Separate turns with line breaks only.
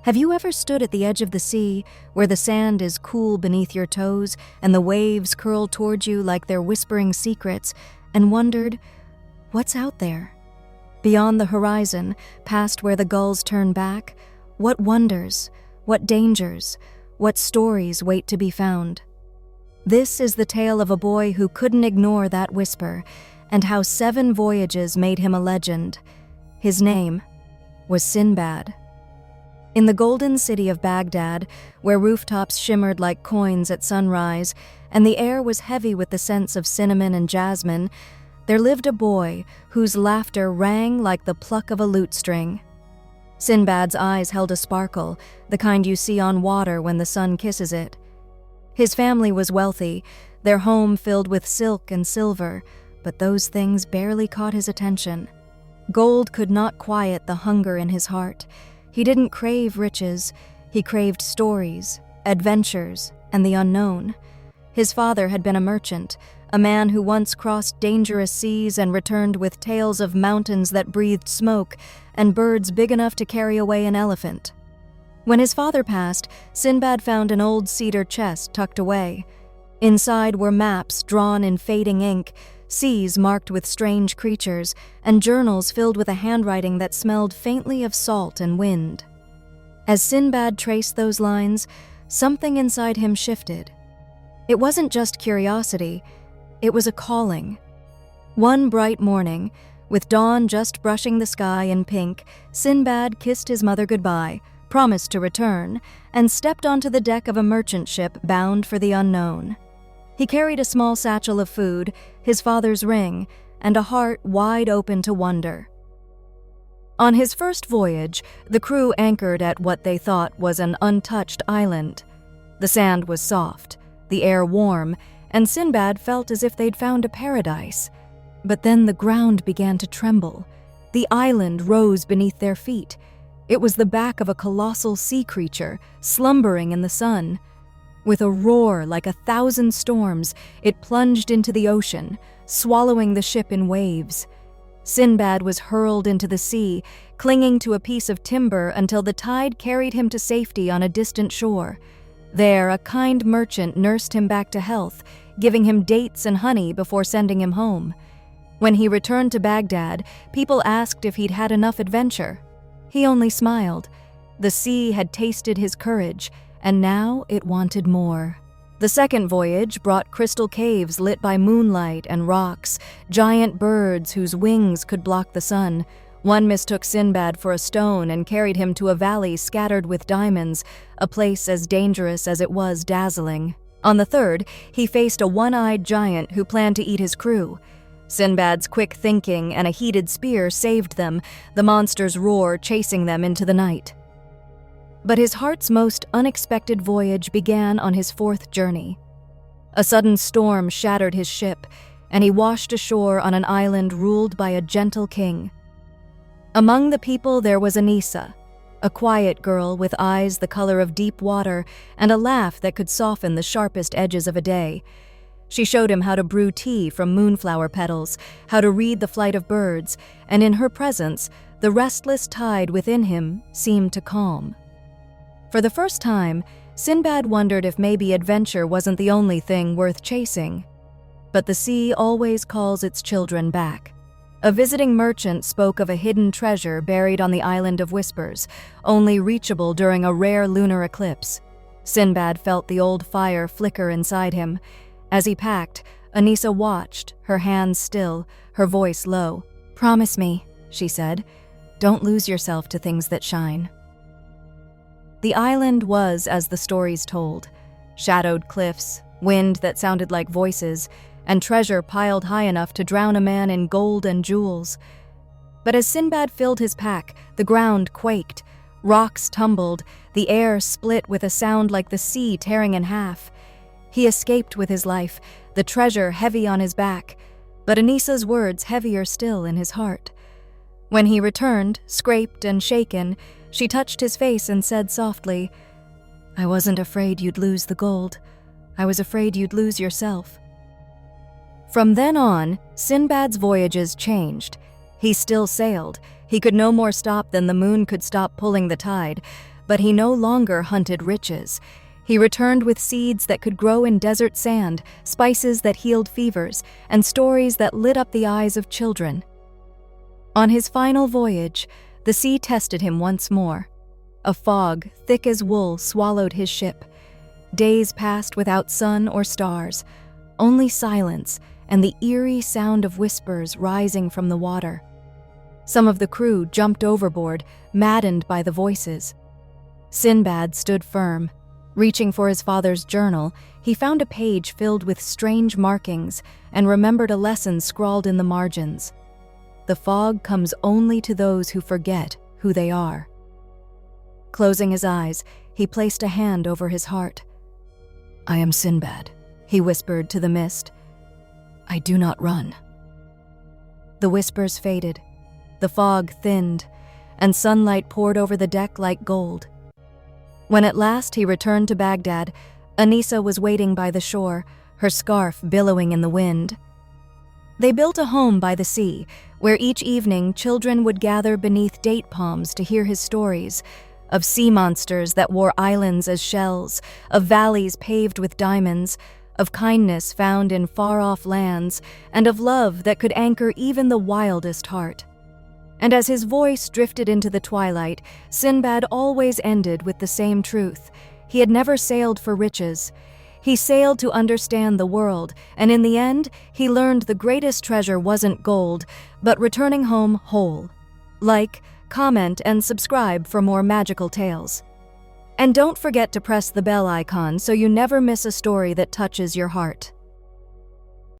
Have you ever stood at the edge of the sea, where the sand is cool beneath your toes and the waves curl toward you like they're whispering secrets, and wondered, what's out there? Beyond the horizon, past where the gulls turn back, what wonders, what dangers, what stories wait to be found? This is the tale of a boy who couldn't ignore that whisper, and how 7 voyages made him a legend. His name was Sinbad. In the golden city of Baghdad, where rooftops shimmered like coins at sunrise, and the air was heavy with the scents of cinnamon and jasmine, there lived a boy whose laughter rang like the pluck of a lute string. Sinbad's eyes held a sparkle, the kind you see on water when the sun kisses it. His family was wealthy, their home filled with silk and silver, but those things barely caught his attention. Gold could not quiet the hunger in his heart. He didn't crave riches, he craved stories, adventures, and the unknown. His father had been a merchant, a man who once crossed dangerous seas and returned with tales of mountains that breathed smoke and birds big enough to carry away an elephant. When his father passed, Sinbad found an old cedar chest tucked away. Inside were maps drawn in fading ink, seas marked with strange creatures, and journals filled with a handwriting that smelled faintly of salt and wind. As Sinbad traced those lines, something inside him shifted. It wasn't just curiosity, it was a calling. One bright morning, with dawn just brushing the sky in pink, Sinbad kissed his mother goodbye, promised to return, and stepped onto the deck of a merchant ship bound for the unknown. He carried a small satchel of food, his father's ring, and a heart wide open to wonder. On his first voyage, the crew anchored at what they thought was an untouched island. The sand was soft, the air warm, and Sinbad felt as if they'd found a paradise. But then the ground began to tremble. The island rose beneath their feet. It was the back of a colossal sea creature, slumbering in the sun. With a roar like 1,000 storms, it plunged into the ocean, swallowing the ship in waves. Sinbad was hurled into the sea, clinging to a piece of timber until the tide carried him to safety on a distant shore. There, a kind merchant nursed him back to health, giving him dates and honey before sending him home. When he returned to Baghdad, people asked if he'd had enough adventure. He only smiled. The sea had tasted his courage, and now it wanted more. The second voyage brought crystal caves lit by moonlight and rocs, giant birds whose wings could block the sun. One mistook Sinbad for a stone and carried him to a valley scattered with diamonds, a place as dangerous as it was dazzling. On the third, he faced a one-eyed giant who planned to eat his crew. Sinbad's quick thinking and a heated spear saved them, the monster's roar chasing them into the night. But his heart's most unexpected voyage began on his 4th journey. A sudden storm shattered his ship, and he washed ashore on an island ruled by a gentle king. Among the people there was Anisa, a quiet girl with eyes the color of deep water and a laugh that could soften the sharpest edges of a day. She showed him how to brew tea from moonflower petals, how to read the flight of birds, and in her presence, the restless tide within him seemed to calm. For the first time, Sinbad wondered if maybe adventure wasn't the only thing worth chasing. But the sea always calls its children back. A visiting merchant spoke of a hidden treasure buried on the Island of Whispers, only reachable during a rare lunar eclipse. Sinbad felt the old fire flicker inside him. As he packed, Anisa watched, her hands still, her voice low. "Promise me," she said. "Don't lose yourself to things that shine." The island was as the stories told. Shadowed cliffs, wind that sounded like voices, and treasure piled high enough to drown a man in gold and jewels. But as Sinbad filled his pack, the ground quaked. Rocks tumbled, the air split with a sound like the sea tearing in half. He escaped with his life, the treasure heavy on his back, but Anisa's words heavier still in his heart. When he returned, scraped and shaken, she touched his face and said softly, "I wasn't afraid you'd lose the gold. I was afraid you'd lose yourself." From then on, Sinbad's voyages changed. He still sailed. He could no more stop than the moon could stop pulling the tide, but he no longer hunted riches. He returned with seeds that could grow in desert sand, spices that healed fevers, and stories that lit up the eyes of children. On his final voyage, the sea tested him once more. A fog, thick as wool, swallowed his ship. Days passed without sun or stars, only silence and the eerie sound of whispers rising from the water. Some of the crew jumped overboard, maddened by the voices. Sinbad stood firm. Reaching for his father's journal, he found a page filled with strange markings and remembered a lesson scrawled in the margins. The fog comes only to those who forget who they are. Closing his eyes, he placed a hand over his heart. "I am Sinbad," he whispered to the mist. "I do not run." The whispers faded, the fog thinned, and sunlight poured over the deck like gold. When at last he returned to Baghdad, Anissa was waiting by the shore, her scarf billowing in the wind. They built a home by the sea, where each evening children would gather beneath date palms to hear his stories, of sea monsters that wore islands as shells, of valleys paved with diamonds, of kindness found in far-off lands, and of love that could anchor even the wildest heart. And as his voice drifted into the twilight, Sinbad always ended with the same truth. He had never sailed for riches. He sailed to understand the world, and in the end, he learned the greatest treasure wasn't gold, but returning home whole. Like, comment, and subscribe for more magical tales. And don't forget to press the bell icon so you never miss a story that touches your heart.